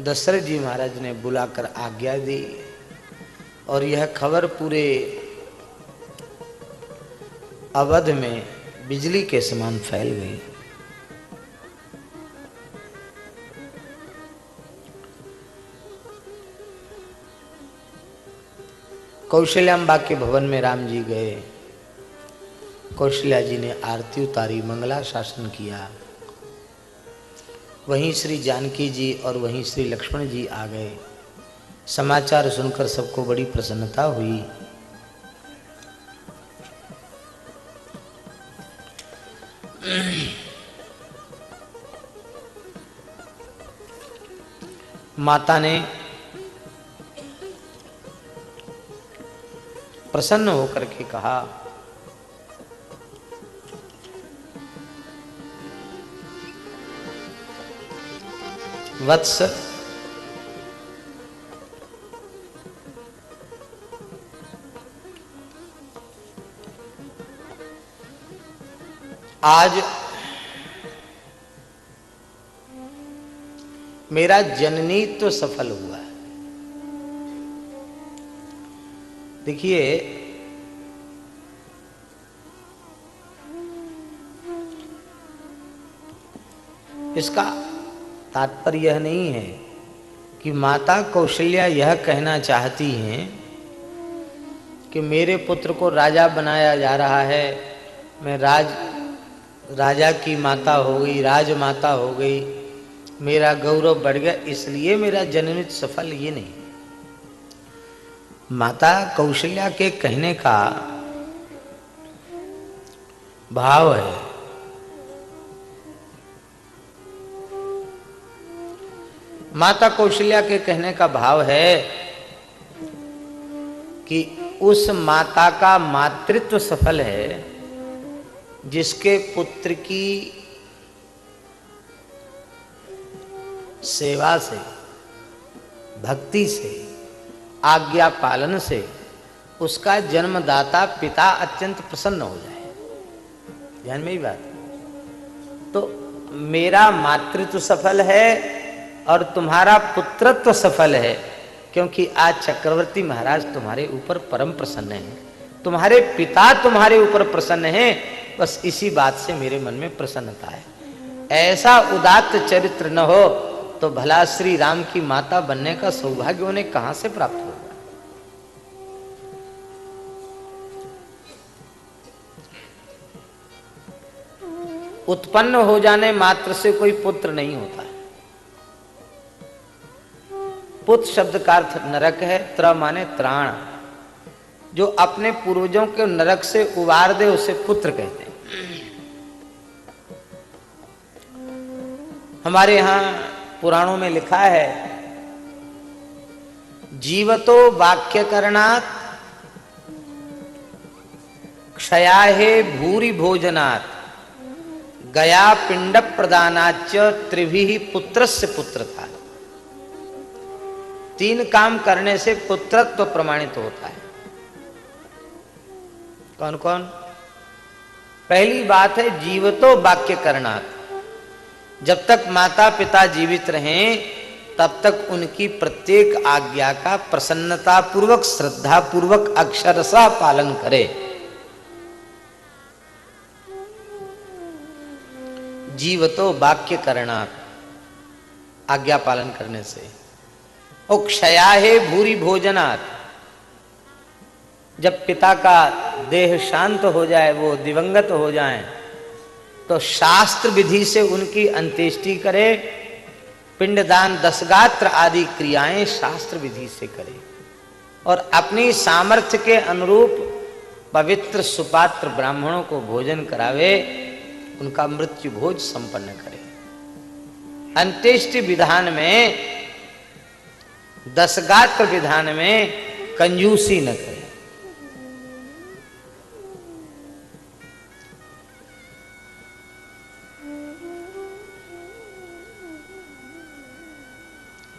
दशरथ जी महाराज ने बुलाकर आज्ञा दी और यह खबर पूरे अवध में बिजली के समान फैल गई। कौशल्याम्बा के भवन में राम जी गए। कौशल्या जी ने आरती उतारी, मंगला शासन किया। वहीं श्री जानकी जी और वहीं श्री लक्ष्मण जी आ गए। समाचार सुनकर सबको बड़ी प्रसन्नता हुई। माता ने प्रसन्न होकर के कहा, वत्स, आज मेरा जननी तो सफल हुआ है। देखिए, इसका तात्पर्य यह नहीं है कि माता कौशल्या यह कहना चाहती हैं कि मेरे पुत्र को राजा बनाया जा रहा है, मैं राजा की माता हो गई, राजमाता हो गई, मेरा गौरव बढ़ गया, इसलिए मेरा जन्मित सफल। ये नहीं। माता कौशल्या के कहने का भाव है माता कौशल्या के कहने का भाव है कि उस माता का मातृत्व सफल है जिसके पुत्र की सेवा से, भक्ति से, आज्ञा पालन से उसका जन्मदाता पिता अत्यंत प्रसन्न हो जाए। ध्यान में ही बात। तो मेरा मातृत्व सफल है और तुम्हारा पुत्रत्व सफल है, क्योंकि आज चक्रवर्ती महाराज तुम्हारे ऊपर परम प्रसन्न हैं, तुम्हारे पिता तुम्हारे ऊपर प्रसन्न हैं। बस इसी बात से मेरे मन में प्रसन्नता है। ऐसा उदात्त चरित्र न हो तो भला श्री राम की माता बनने का सौभाग्य उन्हें कहां से प्राप्त होगा। उत्पन्न हो जाने मात्र से कोई पुत्र नहीं होता। पुत शब्द का अर्थ नरक है, त्र माने त्राण। जो अपने पूर्वजों के नरक से उबार दे उसे पुत्र कहते हैं। हमारे यहां पुराणों में लिखा है, जीवतो वाक्य करणात् क्षयाहे भूरि भोजनात् गया पिंड प्रदानाच त्रिभिः पुत्रस्य पुत्रता। 3 काम करने से पुत्रत्व प्रमाणित होता है। कौन कौन? पहली बात है जीवतो वाक्य करणात्। जब तक माता पिता जीवित रहें तब तक उनकी प्रत्येक आज्ञा का प्रसन्नता पूर्वक, श्रद्धा पूर्वक, अक्षरशः पालन करे। जीवतो वाक्य करणात्, आज्ञा पालन करने से। और क्षयाहे भूरि भोजनात्, जब पिता का देह शांत हो जाए, वो दिवंगत हो जाएं, तो शास्त्र विधि से उनकी अंत्येष्टि करे। पिंडदान, दशगात्र आदि क्रियाएं शास्त्र विधि से करे और अपनी सामर्थ्य के अनुरूप पवित्र सुपात्र ब्राह्मणों को भोजन करावे, उनका मृत्यु भोज संपन्न करे। अंत्येष्टि विधान में, दशगात्र विधान में कंजूसी न करे।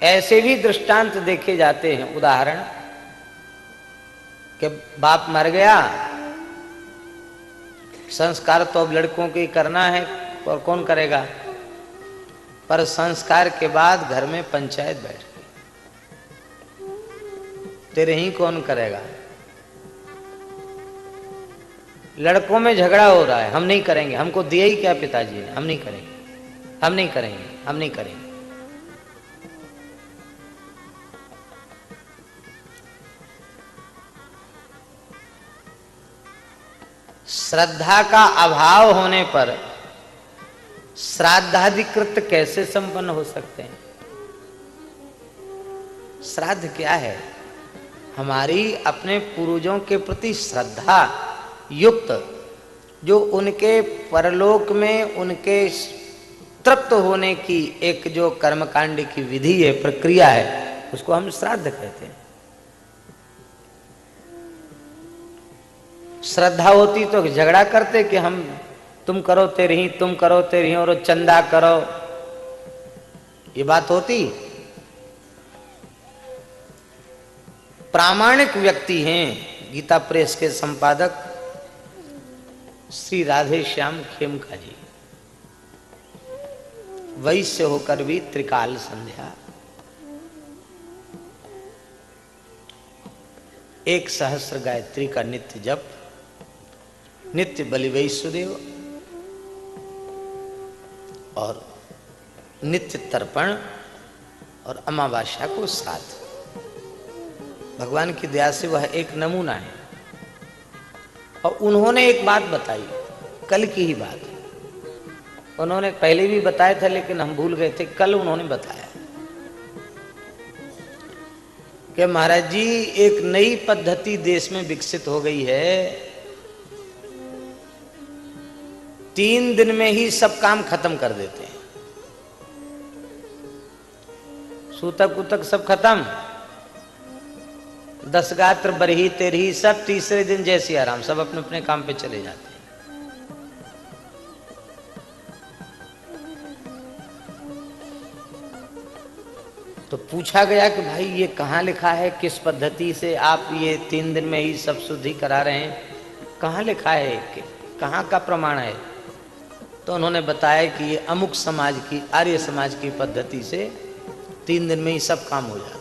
ऐसे भी दृष्टांत देखे जाते हैं। उदाहरण कि बाप मर गया, संस्कार तो अब लड़कों को ही करना है और कौन करेगा। पर संस्कार के बाद घर में पंचायत बैठ गई, तेरे ही कौन करेगा। लड़कों में झगड़ा हो रहा है, हम नहीं करेंगे, हमको दिया ही क्या पिताजी ने, हम नहीं करेंगे, हम नहीं करेंगे, हम नहीं करेंगे। श्रद्धा का अभाव होने पर श्राद्धाधिकृत कैसे संपन्न हो सकते हैं। श्राद्ध क्या है? हमारी अपने पूर्वजों के प्रति श्रद्धा युक्त, जो उनके परलोक में उनके तृप्त होने की एक जो कर्मकांड की विधि है, प्रक्रिया है, उसको हम श्राद्ध कहते हैं। श्रद्धा होती तो झगड़ा करते कि हम तुम करो तेरी ही, तुम करो तेरी ही, और चंदा करो, ये बात होती। प्रामाणिक व्यक्ति हैं गीता प्रेस के संपादक श्री राधे श्याम खेमका जी, वैश्य होकर भी त्रिकाल संध्या, 1 सहस्र गायत्री का नित्य जप, नित्य बलि वैश्वदेव और नित्य तर्पण और अमावास्या को श्राद्ध। भगवान की दया से वह एक नमूना है। और उन्होंने एक बात बताई, कल की ही बात, उन्होंने पहले भी बताया था लेकिन हम भूल गए थे। कल उन्होंने बताया कि महाराज जी एक नई पद्धति देश में विकसित हो गई है, 3 दिन में ही सब काम खत्म कर देते हैं, सूतक उतक सब खत्म, 10 गात्र बरही तेरही सब तीसरे दिन जैसी आराम, सब अपने अपने काम पे चले जाते हैं। तो पूछा गया कि भाई ये कहाँ लिखा है, किस पद्धति से आप ये 3 दिन में ही सब शुद्धि करा रहे हैं, कहाँ लिखा है, कहाँ का प्रमाण है। तो उन्होंने बताया कि ये अमुक समाज की, आर्य समाज की पद्धति से 3 दिन में ही सब काम हो जाता है।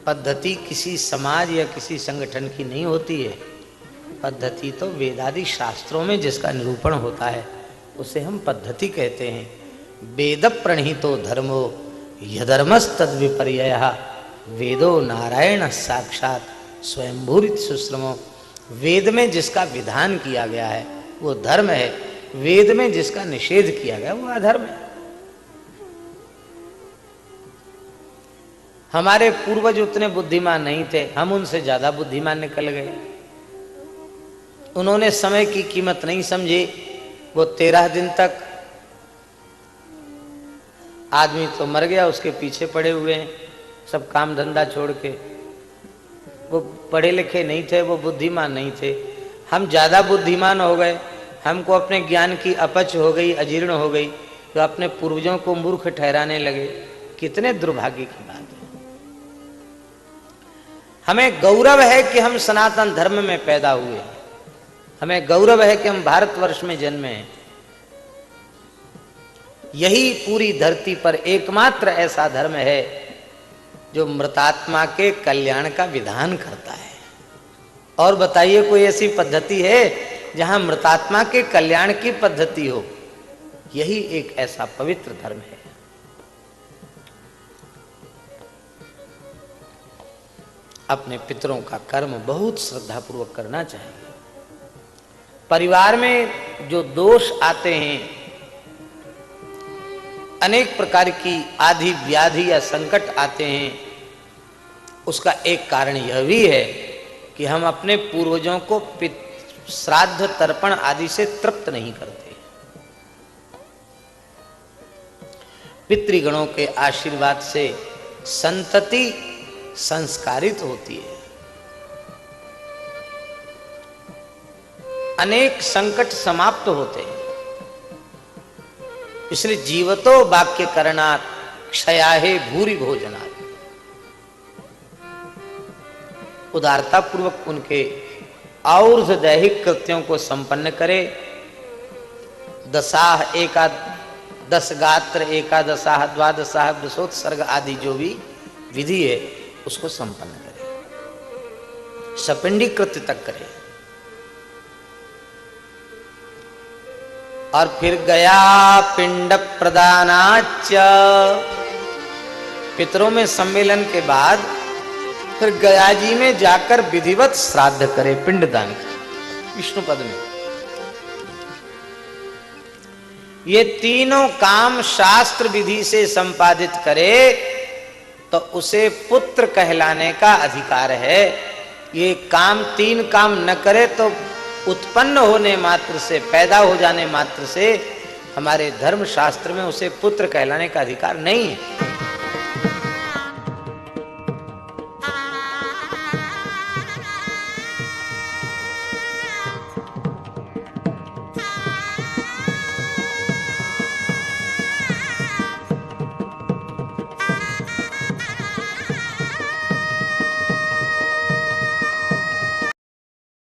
पद्धति किसी समाज या किसी संगठन की नहीं होती है, पद्धति तो वेदादि शास्त्रों में जिसका निरूपण होता है उसे हम पद्धति कहते हैं। वेद प्रणीतो धर्मो यधर्मस्तद विपर्ययः, वेदो नारायण साक्षात स्वयंभूरित सुश्रमो। वेद में जिसका विधान किया गया है वो धर्म है, वेद में जिसका निषेध किया गया वो अधर्म है। हमारे पूर्वज उतने बुद्धिमान नहीं थे, हम उनसे ज्यादा बुद्धिमान निकल गए। उन्होंने समय की कीमत नहीं समझी। वो 13 दिन तक आदमी तो मर गया, उसके पीछे पड़े हुए हैं सब काम धंधा छोड़ के। वो पढ़े लिखे नहीं थे, वो बुद्धिमान नहीं थे। हम ज्यादा बुद्धिमान हो गए, हमको अपने ज्ञान की अपच हो गई, अजीर्ण हो गई, तो अपने पूर्वजों को मूर्ख ठहराने लगे। कितने दुर्भाग्य की बात है। हमें गौरव है कि हम सनातन धर्म में पैदा हुए हैं, हमें गौरव है कि हम भारतवर्ष में जन्मे हैं। यही पूरी धरती पर एकमात्र ऐसा धर्म है जो मृतात्मा के कल्याण का विधान करता है। और बताइए कोई ऐसी पद्धति है जहां मृतात्मा के कल्याण की पद्धति हो? यही एक ऐसा पवित्र धर्म है। अपने पितरों का कर्म बहुत श्रद्धापूर्वक करना चाहिए। परिवार में जो दोष आते हैं, अनेक प्रकार की आदि व्याधि या संकट आते हैं, उसका एक कारण यह भी है कि हम अपने पूर्वजों को श्राद्ध तर्पण आदि से तृप्त नहीं करते। पितृगणों के आशीर्वाद से संतति संस्कारित होती है। अनेक संकट समाप्त होते हैं। इसलिए जीवतो वाक्य करणात् क्षयाहे भूरि भोजनात्, उदारता पूर्वक उनके और्ध दैहिक कृत्यों को संपन्न करे दशाह एका 10 गात्र, एकादशाह, द्वादशाह, दशोत्सर्ग आदि जो भी विधि है उसको संपन्न करे, सपिंडी कृत्य तक करे। और फिर गया पिंड प्रदानाच, पितरों में सम्मेलन के बाद फिर गया जी में जाकर विधिवत श्राद्ध करे, पिंडदान करे विष्णु पद में। ये तीनों काम शास्त्र विधि से संपादित करे तो उसे पुत्र कहलाने का अधिकार है। ये काम 3 काम न करे तो उत्पन्न होने मात्र से, पैदा हो जाने मात्र से हमारे धर्म शास्त्र में उसे पुत्र कहलाने का अधिकार नहीं है।